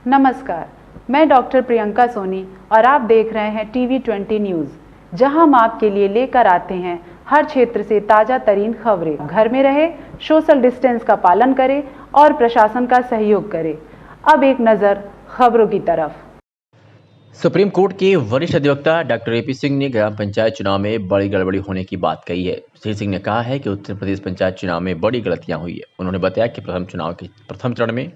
नमस्कार, मैं डॉक्टर प्रियंका सोनी और आप देख रहे हैं TV20 न्यूज़, जहां हम आपके लिए लेकर आते हैं हर क्षेत्र से ताज़ा तरीन खबरें। घर में रहे, सोशल डिस्टेंस का पालन करें और प्रशासन का सहयोग करें। अब एक नज़र खबरों की तरफ। सुप्रीम कोर्ट के वरिष्ठ अधिवक्ता डॉक्टर AP सिंह ने ग्राम पंचायत चुनाव में बड़ी गड़बड़ी होने की बात कही है। श्री सिंह ने कहा है कि उत्तर प्रदेश पंचायत चुनाव में बड़ी गलतियां हुई है। उन्होंने बताया कि प्रथम चरण में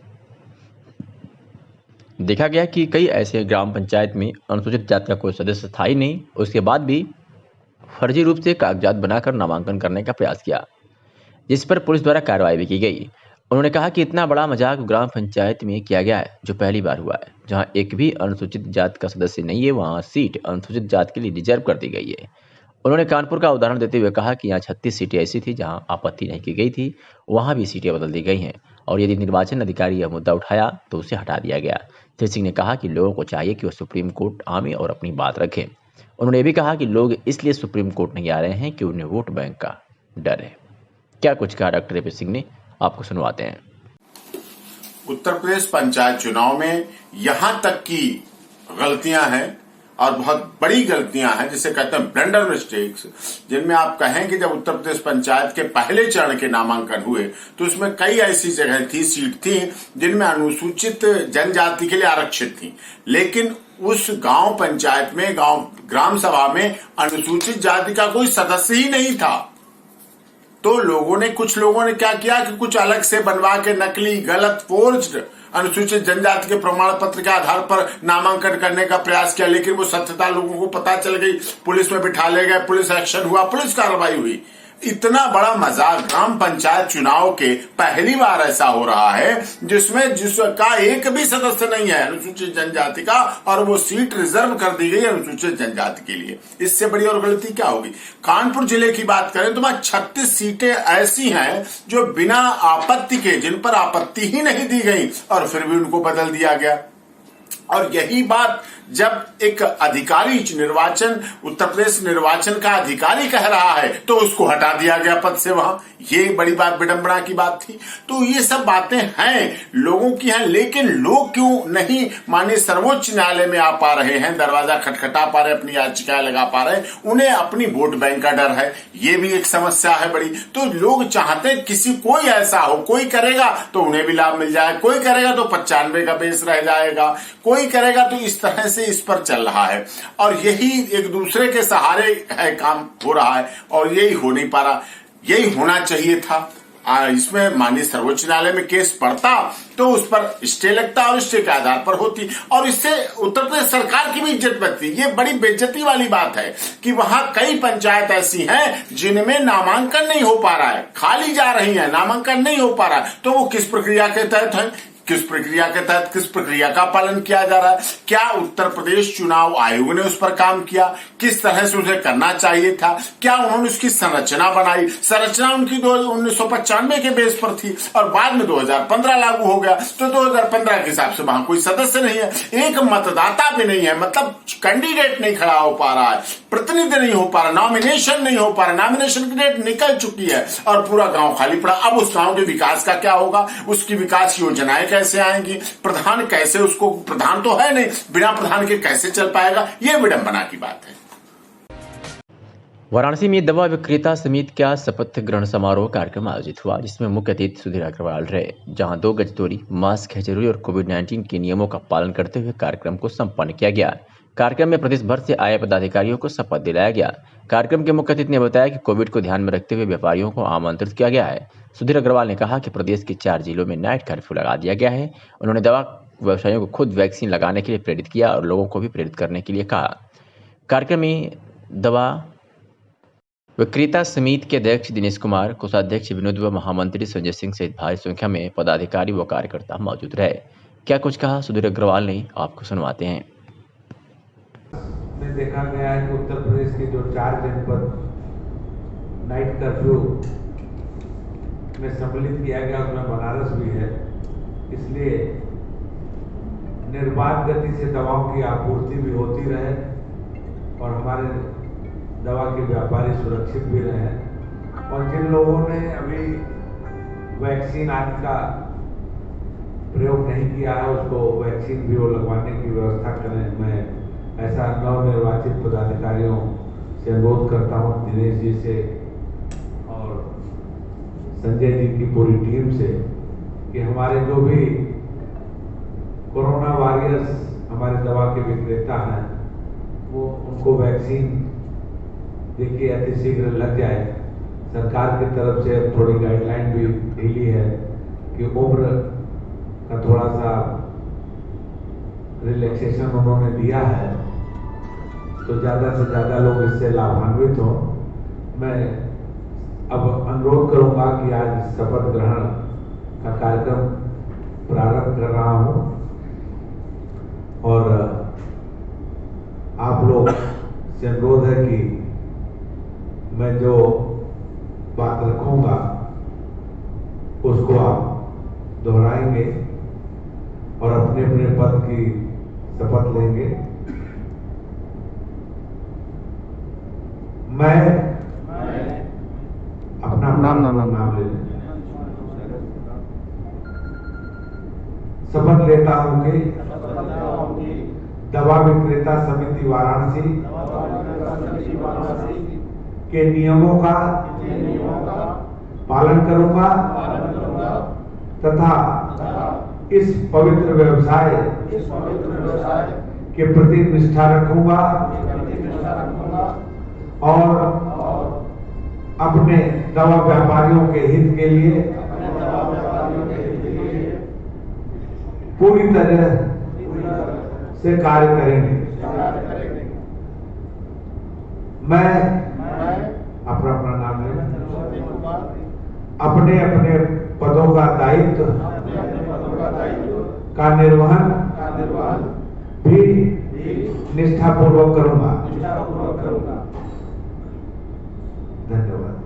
देखा गया कि कई ऐसे ग्राम पंचायत में अनुसूचित जाति का कोई सदस्य था ही नहीं, उसके बाद भी फर्जी रूप से कागजात बनाकर नामांकन करने का प्रयास किया, जिस पर पुलिस द्वारा कार्रवाई भी की गई। उन्होंने कहा कि इतना बड़ा मजाक ग्राम पंचायत में किया गया है जो पहली बार हुआ है। जहां एक भी अनुसूचित जाति का सदस्य नहीं है, वहां सीट अनुसूचित जाति के लिए रिजर्व कर दी गई है। उन्होंने कानपुर का उदाहरण देते हुए कहा कि यहाँ 36 सीटें ऐसी थी जहां आपत्ति नहीं की गई थी, वहां भी सीटें बदल दी गई हैं और यदि निर्वाचन अधिकारी यह मुद्दा उठाया तो उसे हटा दिया गया। श्री सिंह ने कहा कि लोगों को चाहिए कि वो सुप्रीम कोर्ट आवे और अपनी बात रखें। उन्होंने ये भी कहा कि लोग इसलिए सुप्रीम कोर्ट नहीं आ रहे हैं कि उन्हें वोट बैंक का डर है। क्या कुछ कहा डॉक्टर AP सिंह ने, आपको सुनवाते हैं। उत्तर प्रदेश पंचायत चुनाव में यहां तक की गलतियां हैं और बहुत बड़ी गलतियां हैं, जिसे कहते हैं ब्लंडर मिस्टेक्स, जिनमें आप कहें कि जब उत्तर प्रदेश पंचायत के पहले चरण के नामांकन हुए तो उसमें कई ऐसी जगह थी, सीट थी जिनमें अनुसूचित जनजाति के लिए आरक्षित थी, लेकिन उस गांव पंचायत में, ग्राम सभा में अनुसूचित जाति का कोई सदस्य ही नहीं था। तो कुछ लोगों ने क्या किया कि कुछ अलग से बनवा के नकली, गलत, फोर्ज्ड अनुसूचित जनजाति के प्रमाण पत्र के आधार पर नामांकन करने का प्रयास किया, लेकिन वो सत्यता लोगों को पता चल गई, पुलिस में बिठा ले गए, पुलिस एक्शन हुआ, पुलिस कार्रवाई हुई। इतना बड़ा मजाक ग्राम पंचायत चुनाव के पहली बार ऐसा हो रहा है जिसका एक भी सदस्य नहीं है अनुसूचित जनजाति का, और वो सीट रिजर्व कर दी गई अनुसूचित जनजाति के लिए। इससे बड़ी और गलती क्या होगी। कानपुर जिले की बात करें तो 36 सीटें ऐसी हैं जो बिना आपत्ति के, जिन पर आपत्ति ही नहीं दी गई, और फिर भी उनको बदल दिया गया। और यही बात जब एक अधिकारी उत्तर प्रदेश निर्वाचन का अधिकारी कह रहा है तो उसको हटा दिया गया पद से वहां, ये बड़ी बात, विडंबना की बात थी। तो ये सब बातें हैं, लोगों की हैं, लेकिन लोग क्यों नहीं माननीय सर्वोच्च न्यायालय में आ पा रहे हैं, दरवाजा खटखटा पा रहे, अपनी याचिकाएं लगा पा रहे हैं। उन्हें अपनी वोट बैंक का डर है, ये भी एक समस्या है बड़ी। तो लोग चाहते हैं कोई ऐसा हो, कोई करेगा तो उन्हें भी लाभ मिल जाए, कोई करेगा तो 95 का बेस रह जाएगा, कोई करेगा तो इस तरह से इस पर चल रहा है, और यही एक दूसरे के सहारे है काम हो रहा है, और यही हो नहीं पा रहा। यही होना चाहिए था। इसमें माननीय सर्वोच्च न्यायालय में केस पड़ता तो उस पर स्टे लगता और स्टे के आधार पर होती, और इससे उत्तर प्रदेश सरकार की भी इज्जत बढ़ती। ये बड़ी बेइज्जती वाली बात है कि वहां कई पंचायत ऐसी हैं जिनमें नामांकन नहीं हो पा रहा है, खाली जा रही है, नामांकन नहीं हो पा रहा है। तो वो किस प्रक्रिया के तहत है, किस प्रक्रिया का पालन किया जा रहा है, क्या उत्तर प्रदेश चुनाव आयोग ने उस पर काम किया, किस तरह से उसे करना चाहिए था, क्या उन्होंने उसकी संरचना बनाई। संरचना उनकी 1995 के बेस पर थी और बाद में 2015 लागू हो गया, तो 2015 के हिसाब से वहां कोई सदस्य नहीं है, एक मतदाता भी नहीं है, मतलब कैंडिडेट नहीं खड़ा हो पा रहा है, प्रतिनिधि नहीं हो पा रहा, नॉमिनेशन नहीं हो पा रहा, नॉमिनेशन की डेट निकल चुकी है और पूरा गांव खाली पड़ा। अब उस गांव के विकास का क्या होगा, उसकी विकास योजनाएं कैसे आएंगी, प्रधान कैसे, उसको प्रधान तो है नहीं, बिना प्रधान के कैसे चल पाएगा, ये विडंबना की बात है। वाराणसी में दवा विक्रेता समिति का शपथ ग्रहण समारोह कार्यक्रम आयोजित हुआ, जिसमें मुख्य अतिथि सुधीर अग्रवाल रहे। जहां 2 गज दूरी, मास्क है जरूरी और कोविड-19 के नियमों का पालन करते हुए कार्यक्रम को संपन्न किया गया। कार्यक्रम में प्रदेश भर से आए पदाधिकारियों को शपथ दिलाया गया। कार्यक्रम के मुख्य अतिथि ने बताया कि कोविड को ध्यान में रखते हुए व्यापारियों को आमंत्रित किया गया है। सुधीर अग्रवाल ने कहा कि प्रदेश के 4 जिलों में नाइट कर्फ्यू लगा दिया गया है। उन्होंने दवा व्यवसायियों को खुद वैक्सीन लगाने के लिए प्रेरित किया और लोगों को भी प्रेरित करने के लिए कहा। कार्यक्रम में दवा विक्रेता समिति के अध्यक्ष दिनेश कुमार, कोषाध्यक्ष विनोद व महामंत्री संजय सिंह सहित भारी संख्या में पदाधिकारी व कार्यकर्ता मौजूद रहे। क्या कुछ कहा सुधीर अग्रवाल ने, आपको सुनवाते हैं। में देखा गया है कि उत्तर प्रदेश के जो 4 जनपद नाइट कर्फ्यू में सम्मिलित किया गया, उसमें बनारस भी है, इसलिए निर्बाध गति से दवाओं की आपूर्ति भी होती रहे और हमारे दवा के व्यापारी सुरक्षित भी रहे। और जिन लोगों ने अभी वैक्सीन आदि का प्रयोग नहीं किया है उसको वैक्सीन भी वो लगवाने की व्यवस्था करें। मैं ऐसा नवनिर्वाचित पदाधिकारियों से अनुरोध करता हूँ, दिनेश जी से और संजय जी की पूरी टीम से, कि हमारे जो भी कोरोना वॉरियर्स हमारे दवा के विक्रेता हैं वो उनको वैक्सीन देखिए अतिशीघ्र लग जाए। सरकार की तरफ से अब थोड़ी गाइडलाइन भी ढीली है कि उम्र का थोड़ा सा रिलैक्सेशन उन्होंने दिया है, तो ज़्यादा से ज़्यादा लोग इससे लाभान्वित हों। मैं अब अनुरोध करूंगा कि आज शपथ ग्रहण का कार्यक्रम प्रारंभ कर रहा हूं और आप लोग से अनुरोध है कि मैं जो बात रखूंगा उसको आप दोहराएंगे और अपने अपने पद की शपथ लेंगे। मैं अपना नाम ले लें। शपथ लेता हूं कि दवा विक्रेता समिति वाराणसी के नियमों का पालन करूंगा तथा इस पवित्र व्यवसाय के प्रति निष्ठा रखूंगा और अपने दवा व्यापारियों के हित के लिए पूरी तरह से कार्य करेंगे। मैं अपना नाम ले अपने अपने पदों का दायित्व का निर्वहन भी निष्ठापूर्वक करूंगा। धन्यवाद।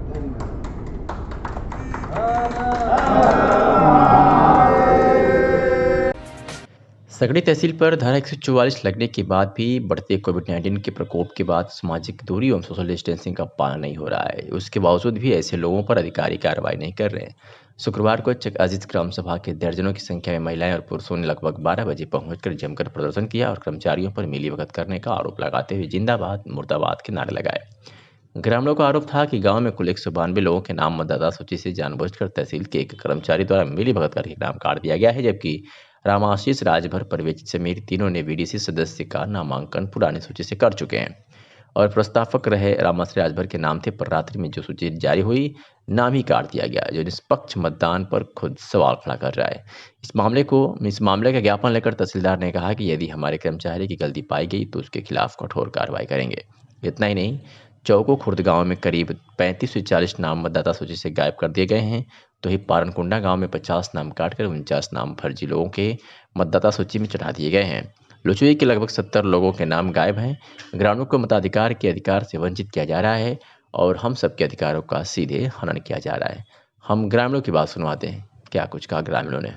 सकड़ी तहसील पर धारा 144 लगने के बाद भी बढ़ते कोविड-19 के प्रकोप के बाद सामाजिक दूरी एवं सोशल डिस्टेंसिंग का पालन नहीं हो रहा है। उसके बावजूद भी ऐसे लोगों पर अधिकारी कार्रवाई नहीं कर रहे हैं। शुक्रवार को चक अजीत ग्राम सभा के दर्जनों की संख्या में महिलाएं और पुरुषों ने लगभग 12 बजे पहुंचकर जमकर प्रदर्शन किया और कर्मचारियों पर मिलीभगत करने का आरोप लगाते हुए जिंदाबाद मुर्दाबाद के नारे लगाए। ग्रामीणों का आरोप था कि गांव में कुल 192 लोगों के नाम मतदाता सूची से जानबूझकर तहसील के एक कर्मचारी द्वारा मिलीभगत करके नाम काट दिया गया है, जबकि रामाशीष, राजभर, परवेज समेत तीनों ने बीडीसी सदस्य का नामांकन पुरानी सूची से कर चुके हैं और प्रस्तावक रहे रामाश्री राजभर के नाम थे, पर रात्रि में जो सूची जारी हुई नाम ही काट दिया गया, जो निष्पक्ष मतदान पर खुद सवाल खड़ा कर रहा है। इस मामले का ज्ञापन लेकर तहसीलदार ने कहा कि यदि हमारे कर्मचारी की गलती पाई गई तो उसके खिलाफ कठोर कार्रवाई करेंगे। इतना ही नहीं, चौको खुर्द गांव में करीब 35 से 40 नाम मतदाता सूची से गायब कर दिए गए हैं, तो ही पारनकुंडा गांव में 50 नाम काटकर 49 नाम फर्जी लोगों के मतदाता सूची में चढ़ा दिए गए हैं। लुचुई के लगभग 70 लोगों के नाम गायब हैं। ग्रामीणों को मताधिकार के अधिकार से वंचित किया जा रहा है और हम सबके अधिकारों का सीधे हनन किया जा रहा है। हम ग्रामीणों की बात सुनवाते हैं, क्या कुछ कहा ग्रामीणों ने।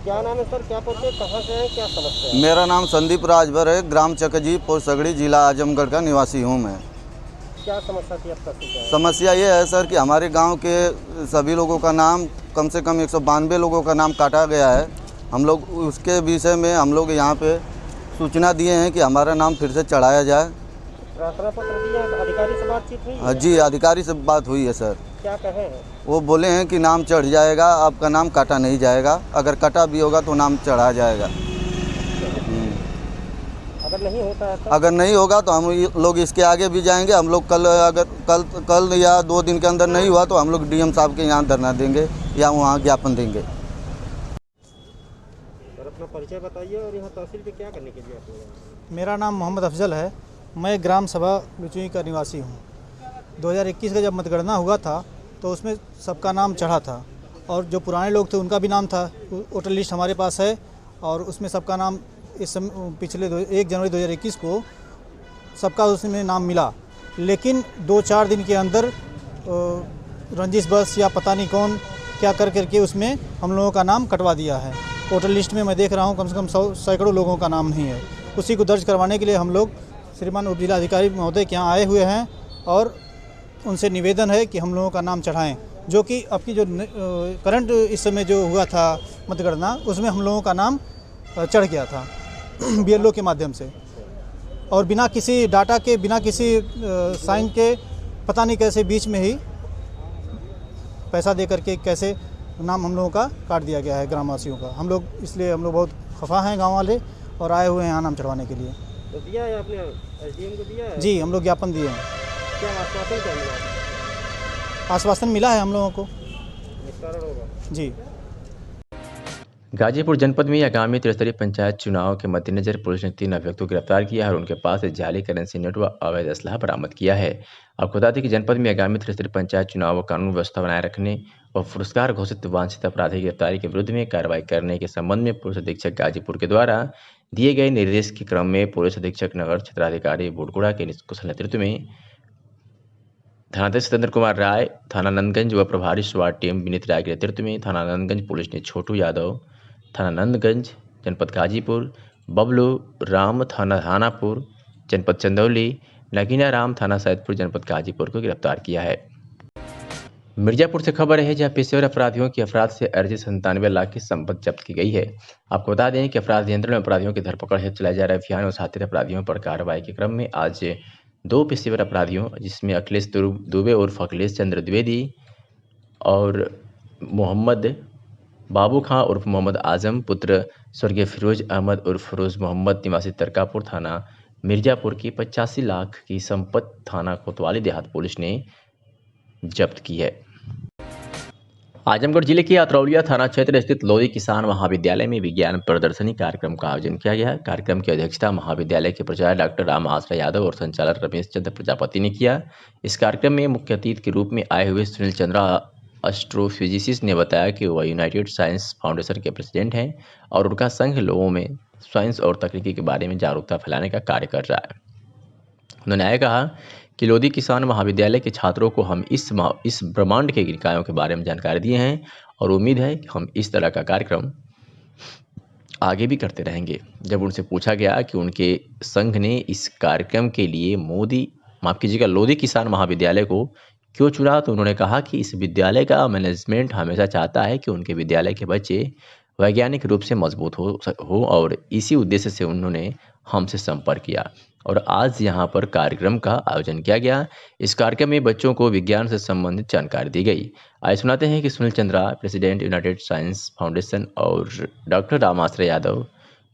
क्या नाम है सर, क्या पढ़ते, कहाँ से हैं, क्या समस्या है? मेरा नाम संदीप राजभर है, ग्राम चकजी, पोस्ट सगड़ी, जिला आजमगढ़ का निवासी हूँ मैं। क्या समस्या थी आपका? समस्या ये है सर कि हमारे गांव के सभी लोगों का नाम, कम से कम 192 लोगों का नाम काटा गया है। हम लोग उसके विषय में हम लोग यहाँ पे सूचना दिए हैं कि हमारा नाम फिर से चढ़ाया जाए। प्रार्थना पत्र दिया, अधिकारी से बातचीत हुई? जी, अधिकारी से बात हुई है सर। क्या कहे हैं? वो बोले हैं कि नाम चढ़ जाएगा, आपका नाम काटा नहीं जाएगा, अगर कटा भी होगा तो नाम चढ़ा जाएगा। अगर नहीं होता है तो? अगर नहीं होगा तो हम लोग इसके आगे भी जाएंगे। हम लोग कल या 2 दिन के अंदर नहीं हुआ तो हम लोग डीएम साहब के यहाँ धरना देंगे या वहाँ ज्ञापन देंगे। सर अपना परिचय बताइए और यहाँ तहसील पे क्या करने के लिए आप लोग? मेरा नाम मोहम्मद अफजल है, मैं ग्राम सभा लुचुई का निवासी हूँ। 2021 का जब मतगणना हुआ था तो उसमें सबका नाम चढ़ा था और जो पुराने लोग थे उनका भी नाम था। वोटर लिस्ट हमारे पास है और उसमें सबका नाम इस पिछले 1 जनवरी 2021 को सबका उसमें नाम मिला, लेकिन 2-4 दिन के अंदर रंजिश बस या पता नहीं कौन क्या करके उसमें हम लोगों का नाम कटवा दिया है। वोटर लिस्ट में मैं देख रहा हूँ कम से कम 100 सैकड़ों लोगों का नाम नहीं है। उसी को दर्ज करवाने के लिए हम लोग श्रीमान उप जिलाधिकारी महोदय के यहाँ आए हुए हैं और उनसे निवेदन है कि हम लोगों का नाम चढ़ाएं, जो कि आपकी जो करंट इस समय जो हुआ था मतगणना, उसमें हम लोगों का नाम चढ़ गया था BLO के माध्यम से, और बिना किसी डाटा के, बिना किसी साइन के, पता नहीं कैसे बीच में ही पैसा दे करके कैसे नाम हम लोगों का काट दिया गया है ग्रामवासियों का। हम लोग इसलिए हम लोग बहुत खफा हैं गांव वाले, और आए हुए हैं यहाँ नाम चढ़वाने के लिए। तो दिया है आपने SDM को दिया है? जी, हम लोग ज्ञापन दिए हैं। क्या आश्वासन क्या मिला? आश्वासन मिला है हम लोगों को। निस्तारण होगा जी। गाजीपुर जनपद में आगामी त्रिस्तरीय पंचायत चुनाव के मद्देनजर पुलिस ने 3 अभियुक्तों को गिरफ्तार किया है और उनके पास से जाली करेंसी नोट व अवैध असलाह बरामद किया है। आपको बता दें कि जनपद में आगामी त्रिस्तरीय पंचायत चुनाव व कानून व्यवस्था बनाए रखने और पुरस्कार घोषित वांछित अपराधी की गिरफ्तारी के विरुद्ध में कार्रवाई करने के संबंध में पुलिस अधीक्षक गाजीपुर के द्वारा दिए गए निर्देश के क्रम में पुलिस अधीक्षक नगर क्षेत्राधिकारी बुडगुड़ा के कुशल नेतृत्व में थानाध्यक्ष सतेंद्र कुमार राय, थाना नंदगंज व प्रभारी स्वाट टीम विनीत राय के नेतृत्व में थाना नंदगंज पुलिस ने छोटू यादव, थाना नंदगंज, जनपद गाजीपुर, बबलू राम, थाना हानापुर, जनपद चंदौली, नगीना राम, थाना सैदपुर, जनपद गाजीपुर को गिरफ्तार किया है। मिर्जापुर से खबर है जहां पेशेवर अपराधियों की अफराद से अर्जित 97 लाख की संपत्ति जब्त की गई है। आपको बता दें कि अपराध नियंत्रण में अपराधियों की धरपकड़ हेतु चलाए जा रहे अभियान और साथी अपराधियों पर कार्रवाई के क्रम में आज 2 पेशेवर अपराधियों जिसमें अखिलेश दुबे उर्फ अखिलेश चंद्र द्विवेदी और मोहम्मद बाबू खां उर्फ मोहम्मद आजम पुत्र स्वर्गीय फिरोज अहमद उर्फ फिरोज मोहम्मद निवासी तरकापुर थाना मिर्जापुर की 85 लाख की संपत्ति थाना कोतवाली देहात पुलिस ने जब्त की है। आजमगढ़ जिले के अतरौलिया थाना क्षेत्र स्थित लोधी किसान महाविद्यालय में विज्ञान प्रदर्शनी कार्यक्रम का आयोजन किया गया। कार्यक्रम की अध्यक्षता महाविद्यालय के प्राचार्य डॉक्टर राम आश्रय यादव और संचालक रमेश चंद्र प्रजापति ने किया। इस कार्यक्रम में मुख्य अतिथि के रूप में आए हुए सुनील चंद्रा एस्ट्रोफिजिसिस्ट ने बताया कि वह यूनाइटेड साइंस फाउंडेशन के प्रेसिडेंट हैं और उनका संघ लोगों में साइंस और तकनीकी के बारे में जागरूकता फैलाने का कार्य कर रहा है। उन्होंने आगे कहा कि लोधी किसान महाविद्यालय के छात्रों को हम इस ब्रह्मांड के निकायों के बारे में जानकारी दिए हैं और उम्मीद है कि हम इस तरह का कार्यक्रम आगे भी करते रहेंगे। जब उनसे पूछा गया कि उनके संघ ने इस कार्यक्रम के लिए लोधी किसान महाविद्यालय को क्यों चुना, तो उन्होंने कहा कि इस विद्यालय का मैनेजमेंट हमेशा चाहता है कि उनके विद्यालय के बच्चे वैज्ञानिक रूप से मजबूत हो और इसी उद्देश्य से उन्होंने हमसे संपर्क किया और आज यहाँ पर कार्यक्रम का आयोजन किया गया। इस कार्यक्रम में बच्चों को विज्ञान से संबंधित जानकारी दी गई। आइए सुनाते हैं कि Sunil Chandra president United science foundation और डॉक्टर रामाश्रय यादव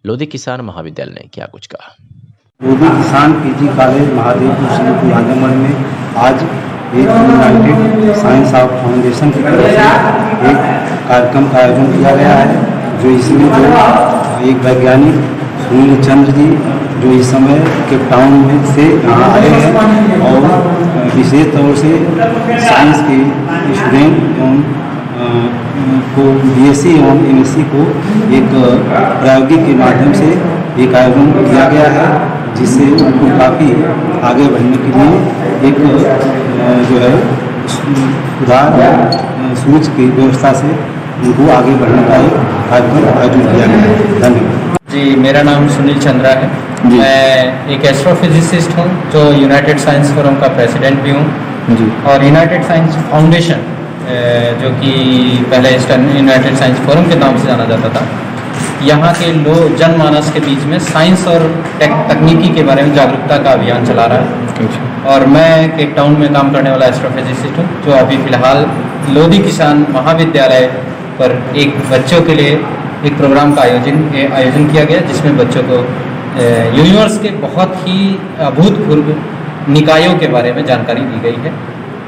लोधी किसान महाविद्यालय ने क्या कुछ कहा। लोधी किसान PG कॉलेज महादेवपुर आजमगढ़ में आज एक यूनाइटेड साइंस ऑफ फाउंडेशन की तरफ से एक कार्यक्रम का आयोजन किया गया है, जो इसमें जो एक वैज्ञानिक सुनील चंद्र जी जो इस समय केप टाउन में से यहाँ आए हैं और विशेष तौर से साइंस के स्टूडेंट एवं को BSc एवं MSc को एक प्रायोगिक के माध्यम से एक आयोजन किया गया है, जिससे उनको काफ़ी आगे बढ़ने के लिए एक जो है सुधार सूच की व्यवस्था से उनको आगे बढ़ने का एक कार्यक्रम आयोजन किया गया है। धन्यवाद जी। मेरा नाम सुनील चंद्रा है। मैं एक एस्ट्रोफिजिसिस्ट हूँ जो यूनाइटेड साइंस फोरम का प्रेसिडेंट भी हूँ जी। और यूनाइटेड साइंस फाउंडेशन जो कि पहले यूनाइटेड साइंस फोरम के नाम से जाना जाता था, यहाँ के जनमानस के बीच में साइंस और तकनीकी के बारे में जागरूकता का अभियान चला रहा है। और मैं केप टाउन में काम करने वाला एस्ट्रोफिजिसिस्ट हूँ जो अभी फ़िलहाल लोधी किसान महाविद्यालय पर एक बच्चों के लिए एक प्रोग्राम का आयोजन किया गया, जिसमें बच्चों को यूनिवर्स के बहुत ही अभूतपूर्व निकायों के बारे में जानकारी दी गई है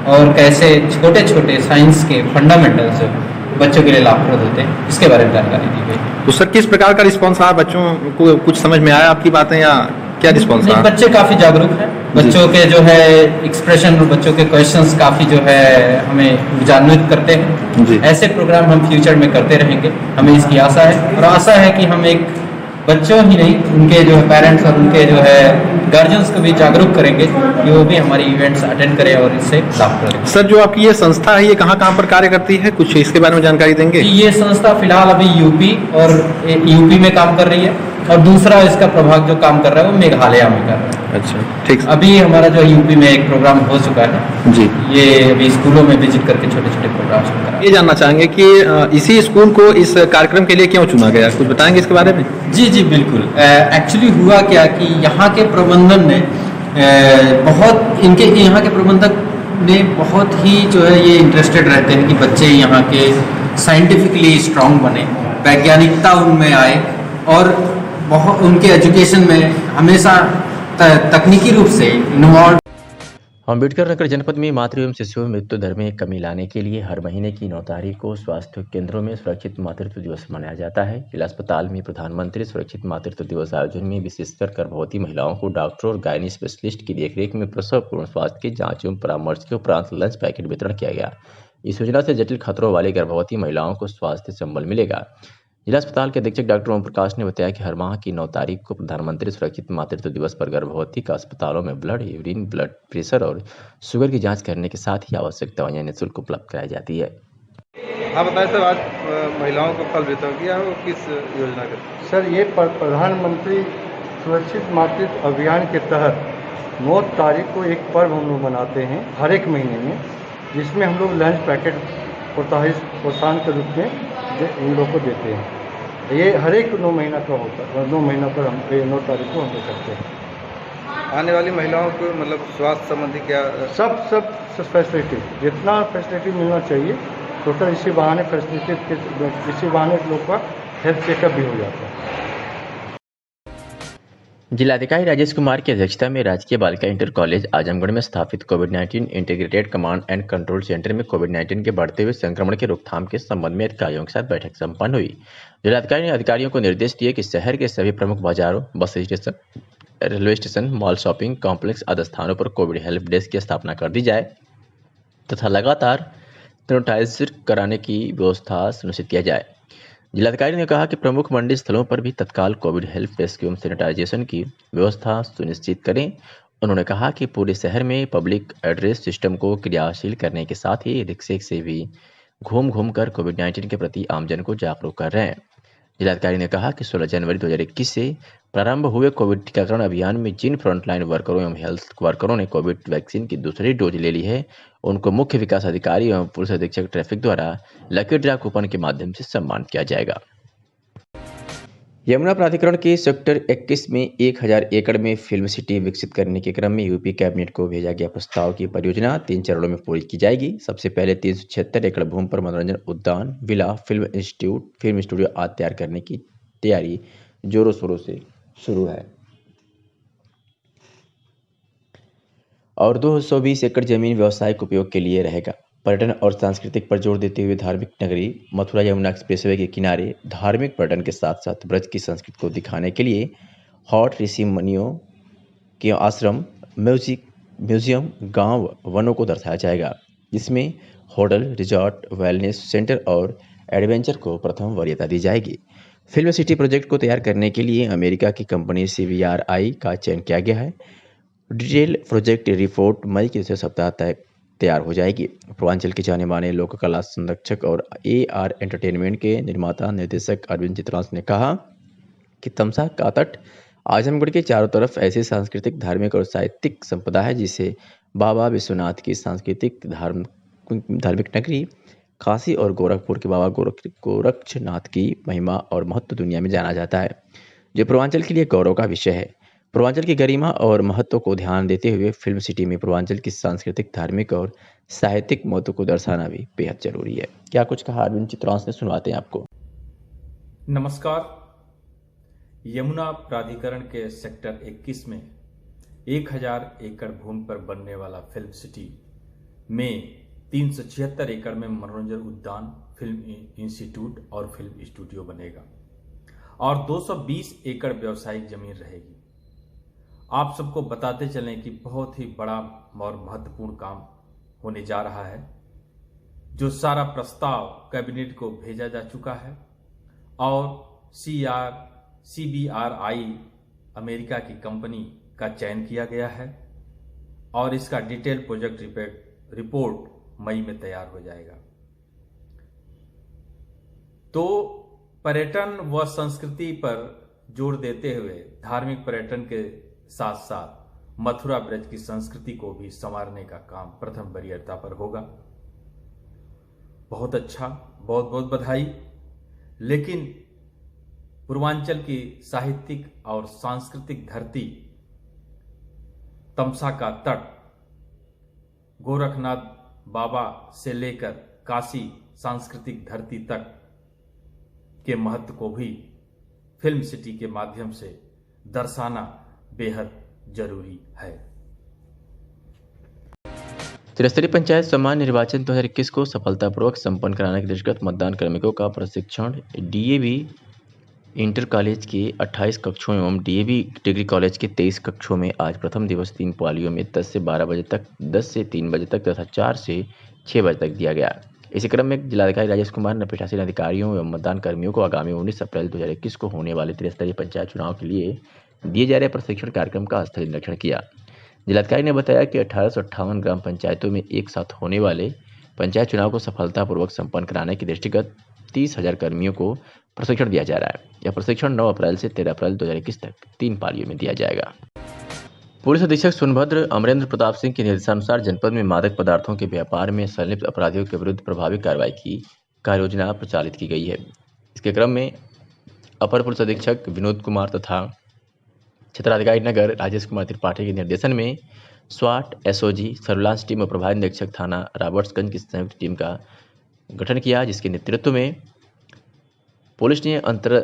और कैसे छोटे छोटे साइंस के फंडामेंटल्स बच्चों के लिए लाभप्रद होते हैं, इसके बारे में जानकारी दी गई। तो सर किस प्रकार का रिस्पॉन्स आया? बच्चों को कुछ समझ में आया आपकी बातें या क्या रिस्पॉन्स आया? बच्चे काफ़ी जागरूक हैं। बच्चों के जो है एक्सप्रेशन और बच्चों के क्वेश्चंस काफ़ी जो है हमें ऊर्जान्वित करते हैं। ऐसे प्रोग्राम हम फ्यूचर में करते रहेंगे, हमें इसकी आशा है और आशा है कि हम एक बच्चों ही नहीं उनके जो है पेरेंट्स और उनके जो है गार्जियंस को भी जागरूक करेंगे कि वो भी हमारी इवेंट्स अटेंड करें और इससे लाभ करें। सर जो आपकी ये संस्था है ये कहाँ पर कार्य करती है, कुछ इसके बारे में जानकारी देंगे? ये संस्था फिलहाल अभी यूपी में काम कर रही है और दूसरा इसका प्रभाग जो काम कर रहा है वो मेघालय में कर रहा है। अच्छा, ठीक। अभी हमारा जो यूपी में एक प्रोग्राम हो चुका है जी, ये अभी स्कूलों में विजिट करके छोटे छोटे प्रोग्राम्स हो रहा है। ये जानना चाहेंगे कि इसी स्कूल को इस कार्यक्रम के लिए क्यों चुना गया, कुछ बताएंगे इसके बारे में? जी जी बिल्कुल। एक्चुअली हुआ क्या कि यहाँ के प्रबंधन ने यहाँ के प्रबंधक ने बहुत ही जो है ये इंटरेस्टेड रहते हैं कि बच्चे यहाँ के साइंटिफिकली स्ट्रांग बने, वैज्ञानिकता उनमें आए और बहुत उनके एजुकेशन में हमेशा तकनीकी रूप से इन्वॉल्व। अम्बेडकर नगर जनपद में मातृ एवं शिशु मृत्यु दर में कमी लाने के लिए हर महीने की 9 तारीख को स्वास्थ्य केंद्रों में सुरक्षित मातृत्व दिवस मनाया जाता है। जिला अस्पताल में प्रधानमंत्री सुरक्षित मातृत्व दिवस आयोजन में विशेषकर गर्भवती महिलाओं को डॉक्टर और गायनी स्पेशलिस्ट की देखरेख में प्रसव पूर्ण स्वास्थ्य की जांच एवं परामर्श के उपरांत लंच पैकेट वितरण किया गया। इस योजना से जटिल खतरों वाली गर्भवती महिलाओं को स्वास्थ्य संबल मिलेगा। जिला अस्पताल के अधीक्षक डॉक्टर ओम प्रकाश ने बताया कि हर माह की 9 तारीख को प्रधानमंत्री सुरक्षित मातृत्व दिवस पर गर्भवती का अस्पतालों में ब्लड, यूरिन, ब्लड प्रेशर और शुगर की जांच करने के साथ ही आवश्यक दवाइयां निःशुल्क उपलब्ध कराई जाती है। आप बताएं सर, आज महिलाओं को फल वितरण किया है, किस योजना के? सर, ये प्रधानमंत्री सुरक्षित मातृत्व अभियान के तहत 9 तारीख को एक पर्व हम लोग मनाते हैं हर एक महीने में, जिसमें हम लोग लंच पैकेट प्रोत्साहन के रूप में उन लोग को देते हैं। ये हर एक 9 महीना का होता है, 9 महीना पर हम 9 तारीख को हम लोग करते हैं। आने वाली महिलाओं को मतलब स्वास्थ्य संबंधी क्या सब फैसिलिटी, जितना फैसिलिटी मिलना चाहिए टोटल, इसी बहाने लोग का हेल्थ चेकअप भी हो जाता है। जिलाधिकारी राजेश कुमार की अध्यक्षता में राजकीय बालिका इंटर कॉलेज आजमगढ़ में स्थापित कोविड-19 integrated command and control centre में कोविड-19 के बढ़ते हुए संक्रमण के रोकथाम के संबंध में अधिकारियों के साथ बैठक संपन्न हुई। जिलाधिकारी ने अधिकारियों को निर्देश दिए कि शहर के सभी प्रमुख बाजारों, bus station, railway station, mall, shopping complex आदि स्थानों पर कोविड हेल्प डेस्क की स्थापना कर दी जाए तथा लगातार सैनिटाइजर कराने की व्यवस्था सुनिश्चित किया जाए। जिलाधिकारी ने कहा कि प्रमुख मंडी स्थलों पर भी तत्काल कोविड हेल्प डेस्क एवं सैनिटाइजेशन की व्यवस्था सुनिश्चित करें। उन्होंने कहा कि पूरे शहर में पब्लिक एड्रेस सिस्टम को क्रियाशील करने के साथ ही रिक्शे से भी घूम कर कोविड-19 के प्रति आमजन को जागरूक कर रहे हैं। जिलाधिकारी ने कहा कि 16 जनवरी 2021 से प्रारंभ हुए कोविड टीकाकरण अभियान में जिन फ्रंटलाइन वर्करों एवं हेल्थ वर्करों ने कोविड वैक्सीन की दूसरी डोज ले ली है, उनको मुख्य विकास अधिकारी एवं पुलिस अधीक्षक ट्रैफिक द्वारा लकी ड्रा कूपन के माध्यम से सम्मानित किया जाएगा। यमुना प्राधिकरण के सेक्टर 21 में 1000 एकड़ में फिल्म सिटी विकसित करने के क्रम में यूपी कैबिनेट को भेजा गया प्रस्ताव की परियोजना 3 चरणों में पूरी की जाएगी। सबसे पहले 376 एकड़ भूमि पर मनोरंजन उद्यान, villa, film institute, film studio आदि तैयार करने की तैयारी जोरों शोरों से शुरू है और 220 एकड़ जमीन व्यावसायिक उपयोग के लिए रहेगा। पर्यटन और सांस्कृतिक पर जोर देते हुए धार्मिक नगरी मथुरा यमुना एक्सप्रेसवे के किनारे धार्मिक पर्यटन के साथ साथ ब्रज की संस्कृति को दिखाने के लिए हॉट ऋषि मुनियों के आश्रम, म्यूजियम, गांव, वनों को दर्शाया जाएगा, जिसमें होटल, रिजॉर्ट, वेलनेस सेंटर और एडवेंचर को प्रथम वरीयता दी जाएगी। फिल्म सिटी प्रोजेक्ट को तैयार करने के लिए अमेरिका की कंपनी CBRI का चयन किया गया है। डिटेल प्रोजेक्ट रिपोर्ट मई के दूसरे सप्ताह तक तैयार हो जाएगी। पूर्वांचल के जाने माने लोक कला संरक्षक और AR एंटरटेनमेंट के निर्माता निर्देशक अरविंद चित्रांश ने कहा कि तमसा का तट आजमगढ़ के चारों तरफ ऐसी सांस्कृतिक, धार्मिक और साहित्यिक संपदा है जिसे बाबा विश्वनाथ की सांस्कृतिक धार्मिक नगरी, काशी और गोरखपुर के बाबा गोरक्षनाथ की महिमा और महत्व दुनिया में जाना जाता है, जो पूर्वांचल के लिए गौरव का विषय है। पूर्वांचल की गरिमा और महत्व को ध्यान देते हुए फिल्म सिटी में पूर्वांचल की सांस्कृतिक, धार्मिक और साहित्यिक महत्व को दर्शाना भी बेहद जरूरी है। क्या कुछ कहा अरविंद चित्रांश ने, सुनवाते हैं आपको। नमस्कार। यमुना प्राधिकरण के सेक्टर 21 में 1000 एकड़ भूमि पर बनने वाला फिल्म सिटी में 376 एकड़ में मनोरंजन उद्यान, फिल्म इंस्टीट्यूट और फिल्म स्टूडियो बनेगा और 220 एकड़ व्यावसायिक जमीन रहेगी। आप सबको बताते चलें कि बहुत ही बड़ा और महत्वपूर्ण काम होने जा रहा है, जो सारा प्रस्ताव कैबिनेट को भेजा जा चुका है और CBRI अमेरिका की कंपनी का चयन किया गया है और इसका डिटेल प्रोजेक्ट रिपोर्ट मई में तैयार हो जाएगा। तो पर्यटन व संस्कृति पर जोर देते हुए धार्मिक पर्यटन के साथ साथ मथुरा ब्रज की संस्कृति को भी संवारने का काम प्रथम वरीयता पर होगा। बहुत अच्छा, बहुत बहुत बधाई। लेकिन पूर्वांचल की साहित्यिक और सांस्कृतिक धरती, तमसा का तट, गोरखनाथ बाबा से लेकर काशी सांस्कृतिक धरती तक के महत्व को भी फिल्म सिटी के माध्यम से दर्शाना बेहद जरूरी है। त्रिस्तरीय पंचायत सामान्य निर्वाचन 2021 को सफलतापूर्वक संपन्न कराने के दृष्टिगत मतदान कार्मिकों का प्रशिक्षण डीएवी इंटर कॉलेज के 28 कक्षों एवं डीएवी डिग्री कॉलेज के 23 कक्षों में आज प्रथम दिवस 3 पालियों में 10 से 12 बजे तक, 10 से 3 बजे तक तथा 4 से 6 बजे तक दिया गया। इसी क्रम में जिलाधिकारी राजेश कुमार ने पीठासीन अधिकारियों एवं मतदान कर्मियों को आगामी 19 अप्रैल 2021 को होने वाले त्रिस्तरीय पंचायत चुनाव के लिए दिए जा रहे प्रशिक्षण कार्यक्रम का स्थलीय निरीक्षण किया। जिलाधिकारी ने बताया कि 1858 ग्राम पंचायतों में एक साथ होने वाले पंचायत चुनाव को सफलतापूर्वक संपन्न कराने के दृष्टिगत 30,000 कर्मियों को प्रशिक्षण दिया जा रहा है। यह प्रशिक्षण 9 अप्रैल से 13 अप्रैल 2021 तक 3 पालियों में दिया जाएगा। पुलिस अधीक्षक सोनभद्र अमरेंद्र प्रताप सिंह के निर्देशानुसार जनपद में मादक पदार्थों के व्यापार में संलिप्त अपराधियों के विरुद्ध प्रभावी कार्रवाई की कार्ययोजना प्रचालित की गई है। इसके क्रम में अपर पुलिस अधीक्षक विनोद कुमार तथा क्षेत्राधिकारी नगर राजेश कुमार त्रिपाठी के निर्देशन में स्वाट, एसओजी, सर्विलांस टीम और प्रभारी निरीक्षक थाना रॉबर्ट्सगंज की संयुक्त टीम का गठन किया, जिसके नेतृत्व में पुलिस ने अंतर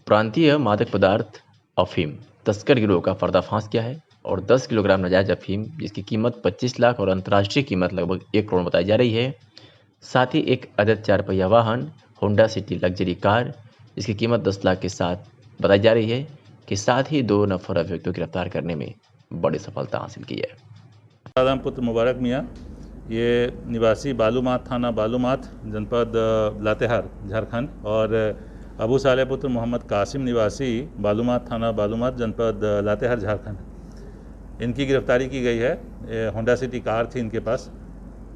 प्रांतीय मादक पदार्थ अफीम तस्कर गिरोह का पर्दाफाश किया है और 10 किलोग्राम नाजायज अफीम जिसकी कीमत 25 लाख और अंतर्राष्ट्रीय कीमत लगभग 1 करोड़ बताई जा रही है, साथ ही एक अदैध 4 पहिया वाहन होंडा सिटी लग्जरी कार जिसकी कीमत 10 लाख के साथ बताई जा रही है, के साथ ही 2 नफर अभियुक्तों को गिरफ्तार करने में बड़ी सफलता हासिल की है। आदम पुत्र मुबारक मियाँ, ये निवासी बालूमाथ थाना बालूमाथ जनपद लातेहार झारखंड, और अबू साले पुत्र मोहम्मद कासिम निवासी बालूमाथ थाना बालूमाथ जनपद लातेहार झारखंड। इनकी गिरफ्तारी की गई है। होंडा सिटी कार थी इनके पास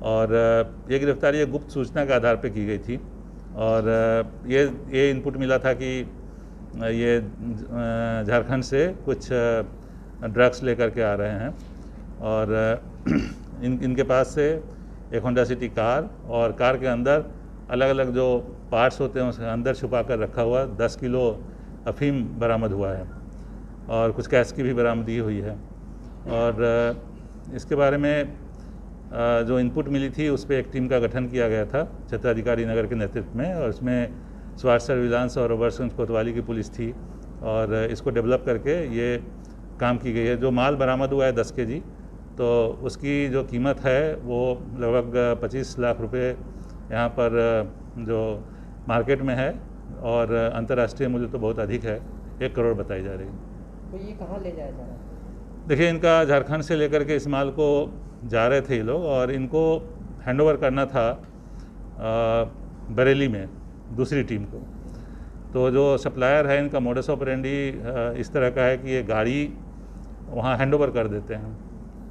और ये गिरफ्तारी गुप्त सूचना के आधार पर की गई थी और ये इनपुट मिला था कि ये झारखंड से कुछ ड्रग्स लेकर के आ रहे हैं और इनके पास से एक होंडा सिटी कार और कार के अंदर अलग अलग जो पार्ट्स होते हैं उसके अंदर छुपा कर रखा हुआ 10 किलो अफीम बरामद हुआ है और कुछ कैश की भी बरामदगी हुई है। और इसके बारे में जो इनपुट मिली थी उस पर एक टीम का गठन किया गया था क्षेत्राधिकारी नगर के नेतृत्व में, और इसमें स्वाट, सर्विलांस और रॉबर्ट्सगंज कोतवाली की पुलिस थी और इसको डेवलप करके ये काम की गई है। जो माल बरामद हुआ है 10 kg, तो उसकी जो कीमत है वो लगभग 25 लाख रुपए यहाँ पर जो मार्केट में है और अंतर्राष्ट्रीय मूल्य तो बहुत अधिक है, 1 करोड़ बताई जा रही है। तो ये कहाँ ले जाया जा रहा है? देखिए, इनका झारखंड से लेकर के इस माल को जा रहे थे ये लोग और इनको हैंडओवर करना था बरेली में दूसरी टीम को। तो जो सप्लायर है इनका मोडस ऑपरेंडी इस तरह का है कि ये गाड़ी वहाँ हैंडओवर कर देते हैं,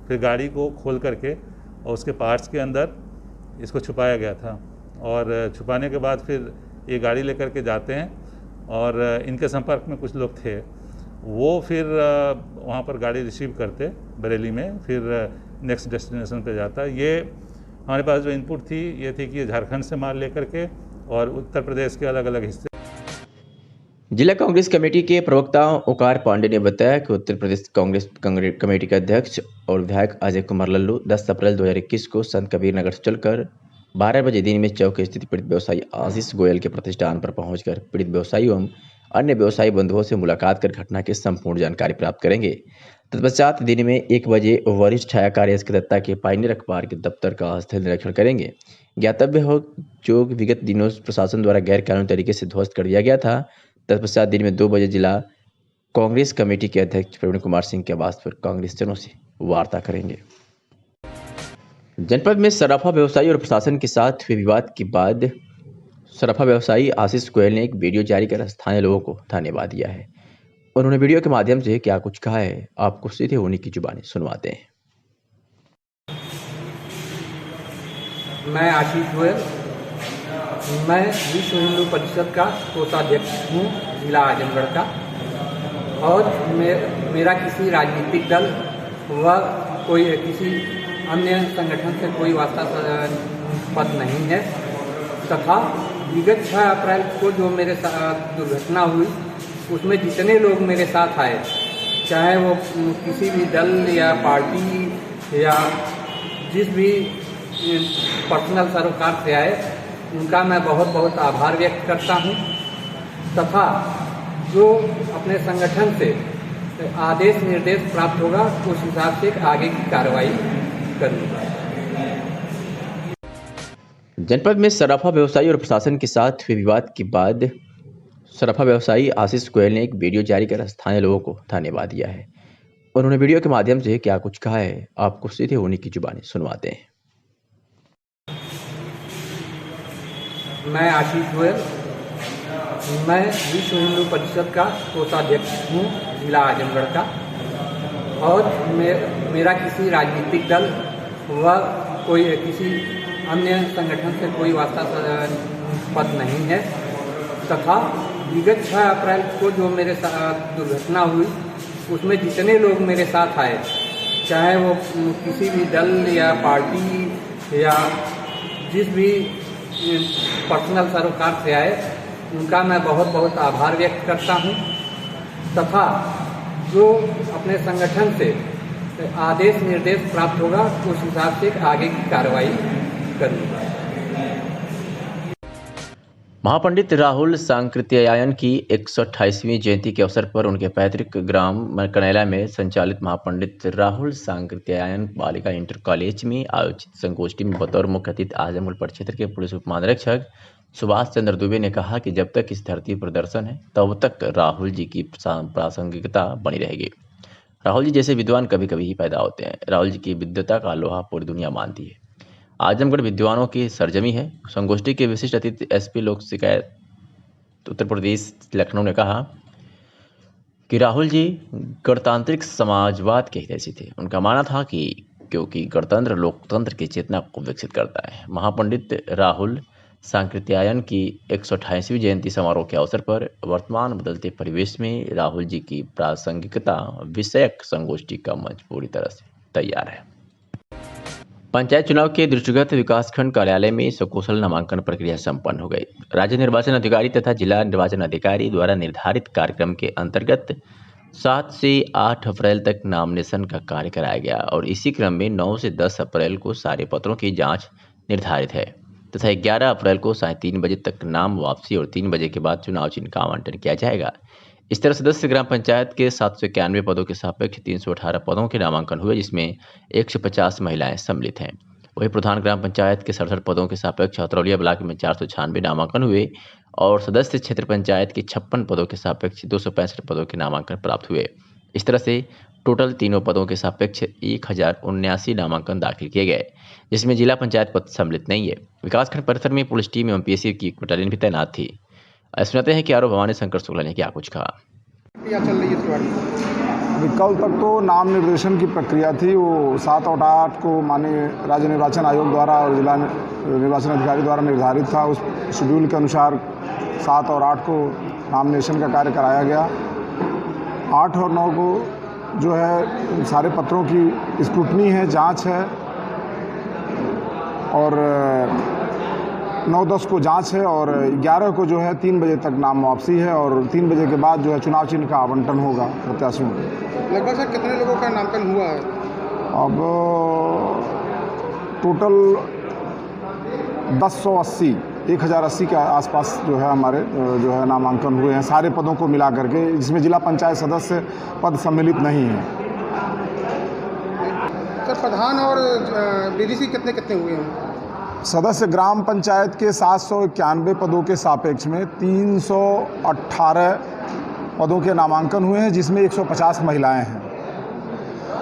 फिर गाड़ी को खोल करके और उसके पार्ट्स के अंदर इसको छुपाया गया था और छुपाने के बाद फिर ये गाड़ी लेकर के जाते हैं और इनके संपर्क में कुछ लोग थे, वो फिर वहाँ पर गाड़ी रिसीव करते बरेली में, फिर नेक्स्ट डेस्टिनेशन पे जाता। ये हमारे पास जो इनपुट थी ये थी कि ये झारखंड से माल लेकर के और उत्तर प्रदेश के अलग अलग हिस्से। जिला कांग्रेस कमेटी के प्रवक्ता ओकार पांडे ने बताया कि उत्तर प्रदेश कांग्रेस कमेटी के अध्यक्ष और विधायक अजय कुमार लल्लू 10 अप्रैल 2021 को संत कबीर नगर से चलकर 12 बजे दिन में चौक स्थित पीड़ित व्यवसायी आशीष गोयल के प्रतिष्ठान पर पहुंचकर पीड़ित व्यवसायी एवं अन्य व्यवसायी बंधुओं से मुलाकात कर घटना की संपूर्ण जानकारी प्राप्त करेंगे। तत्पश्चात दिन में 1 बजे वरिष्ठ छायाकार एस के दत्ता के पायनियर अखबार के दफ्तर का स्थल निरीक्षण करेंगे। ज्ञातव्य हो जो विगत दिनों प्रशासन द्वारा गैर कानूनी तरीके से ध्वस्त कर दिया गया था। तत्पश्चात दिन में 2 बजे जिला कांग्रेस कमेटी के अध्यक्ष प्रवीण कुमार सिंह के आवास पर कांग्रेस जनों से वार्ता करेंगे। जनपद में सराफा व्यवसायी और प्रशासन के साथ हुए विवाद के बाद सराफा व्यवसायी आशीष गोयल ने एक वीडियो जारी कर स्थानीय लोगों को धन्यवाद दिया है। उन्होंने वीडियो के माध्यम से क्या कुछ कहा है, आपको सीधे होने की जुबानी सुनवाते हैं। मैं आशीष गोयल, मैं विश्व हिंदू परिषद का कोषाध्यक्ष हूँ। जिला आजमगढ़ का, और मेरा किसी राजनीतिक दल व कोई किसी अन्य संगठन से कोई वास्ता पद नहीं है, तथा विगत 6 अप्रैल को जो मेरे साथ दुर्घटना हुई उसमें जितने लोग मेरे साथ आए, चाहे वो किसी भी दल या पार्टी या जिस भी पर्सनल सरोकार से आए, उनका मैं बहुत बहुत आभार व्यक्त करता हूं, तथा जो अपने संगठन से आदेश निर्देश प्राप्त होगा उस हिसाब से आगे की कार्रवाई करूंगा। जनपद में सराफा व्यवसायी और प्रशासन के साथ हुए विवाद के बाद सराफा व्यवसायी आशीष गोयल ने एक वीडियो जारी कर स्थानीय लोगों को धन्यवाद दिया है। उन्होंने वीडियो के माध्यम से क्या कुछ कहा है, आपको सीधे होने की जुबानी सुनवाते हैं। मैं आशीष गोयल, मैं विश्व हिंदू परिषद का कोषाध्यक्ष हूँ जिला आजमगढ़ का, और मेरा किसी राजनीतिक दल व कोई किसी अन्य संगठन से कोई वास्ता पद नहीं है, तथा विगत 6 अप्रैल को जो मेरे साथ दुर्घटना हुई उसमें जितने लोग मेरे साथ आए, चाहे वो किसी भी दल या पार्टी या जिस भी पर्सनल सरोकार से आए, उनका मैं बहुत बहुत आभार व्यक्त करता हूं, तथा जो अपने संगठन से आदेश निर्देश प्राप्त होगा उस हिसाब से आगे की कार्रवाई करूंगा। महापंडित राहुल सांकृत्यायन की 128वीं जयंती के अवसर पर उनके पैतृक ग्राम कनैला में संचालित महापंडित राहुल सांकृत्यायन बालिका इंटर कॉलेज में आयोजित संगोष्ठी में बतौर मुख्य अतिथि आजमगढ़ परिक्षेत्र के पुलिस उपमहानिरीक्षक सुभाष चंद्र दुबे ने कहा कि जब तक इस धरती पर दर्शन है तब तक राहुल जी की प्रासंगिकता बनी रहेगी। राहुल जी जैसे विद्वान कभी कभी ही पैदा होते हैं। राहुल जी की विद्वता का लोहा पूरी दुनिया मानती है। आजमगढ़ विद्वानों की सरजमी है। संगोष्ठी के विशिष्ट अतिथि एसपी लोक शिकायत उत्तर प्रदेश लखनऊ ने कहा कि राहुल जी गणतांत्रिक समाजवाद के हितैषी थे। उनका मानना था कि क्योंकि गणतंत्र लोकतंत्र की चेतना को विकसित करता है। महापंडित राहुल सांकृत्यायन की 128वीं जयंती समारोह के अवसर पर वर्तमान बदलते परिवेश में राहुल जी की प्रासंगिकता विषयक संगोष्ठी का मंच पूरी तरह से तैयार है। पंचायत चुनाव के दृष्टिगत विकासखंड कार्यालय में सकुशल नामांकन प्रक्रिया संपन्न हो गई। राज्य निर्वाचन अधिकारी तथा जिला निर्वाचन अधिकारी द्वारा निर्धारित कार्यक्रम के अंतर्गत 7 से 8 अप्रैल तक नामिनेशन का कार्य कराया गया और इसी क्रम में 9 से 10 अप्रैल को सारे पत्रों की जांच निर्धारित है तथा 11 अप्रैल को 3:30 बजे तक नाम वापसी और 3 बजे के बाद चुनाव चिन्ह का आवंटन किया जाएगा। इस तरह सदस्य ग्राम पंचायत के 791 पदों के सापेक्ष 318 पदों के नामांकन हुए, जिसमें 150 महिलाएं सम्मिलित हैं। वहीं प्रधान ग्राम पंचायत के 67 पदों के सापेक्ष अतरौलिया ब्लॉक में 496 नामांकन हुए और सदस्य क्षेत्र पंचायत के 56 पदों के सापेक्ष 265 पदों के नामांकन प्राप्त हुए। इस तरह से टोटल तीनों पदों के सापेक्ष 1079 नामांकन दाखिल किए गए, जिसमें जिला पंचायत पद सम्मिलित नहीं है। विकासखंड परिसर में पुलिस टीम एवं पीएससी की बटालियन भी तैनात थी। सुनाते हैं कि आरोप भवानी शंकर शुक्ला ने क्या कुछ कहा। चल रही है कल तक तो नाम निर्देशन की प्रक्रिया थी, वो 7 और 8 को माननीय राज्य निर्वाचन आयोग द्वारा और जिला निर्वाचन अधिकारी द्वारा निर्धारित था। उस शेड्यूल के अनुसार 7 और 8 को नामिनेशन का कार्य कराया गया। 8 और 9 को जो है सारे पत्रों की स्क्रूटनी है, जांच है, और 9-10 को जांच है और 11 को जो है 3 बजे तक नाम वापसी है और 3 बजे के बाद जो है चुनाव चिन्ह का आवंटन होगा प्रत्याशियों को। लगभग सर कितने लोगों का नामांकन हुआ है? अब टोटल 1080 के आसपास जो है हमारे जो है नामांकन हुए हैं सारे पदों को मिला करके, जिसमें जिला पंचायत सदस्य पद सम्मिलित नहीं है। सर प्रधान और बीडीसी कितने कितने हुए हैं? सदस्य ग्राम पंचायत के 791 पदों के सापेक्ष में 318 पदों के नामांकन हुए हैं, जिसमें 150 महिलाएं हैं,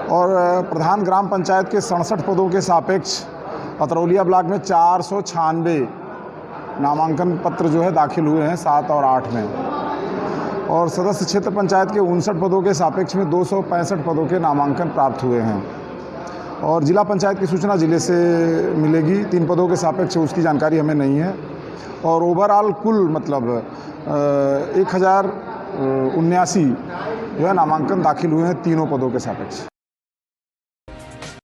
और प्रधान ग्राम पंचायत के 67 पदों के सापेक्ष अतरौलिया ब्लॉक में 496 नामांकन पत्र जो है दाखिल हुए हैं 7 और 8 में, और सदस्य क्षेत्र पंचायत के 59 पदों के सापेक्ष में 265 पदों के नामांकन प्राप्त हुए हैं। और जिला पंचायत की सूचना जिले से मिलेगी, 3 पदों के सापेक्ष उसकी जानकारी हमें नहीं है। और ओवरऑल कुल मतलब 1000 79 जो है नामांकन दाखिल हुए हैं तीनों पदों के सापेक्ष।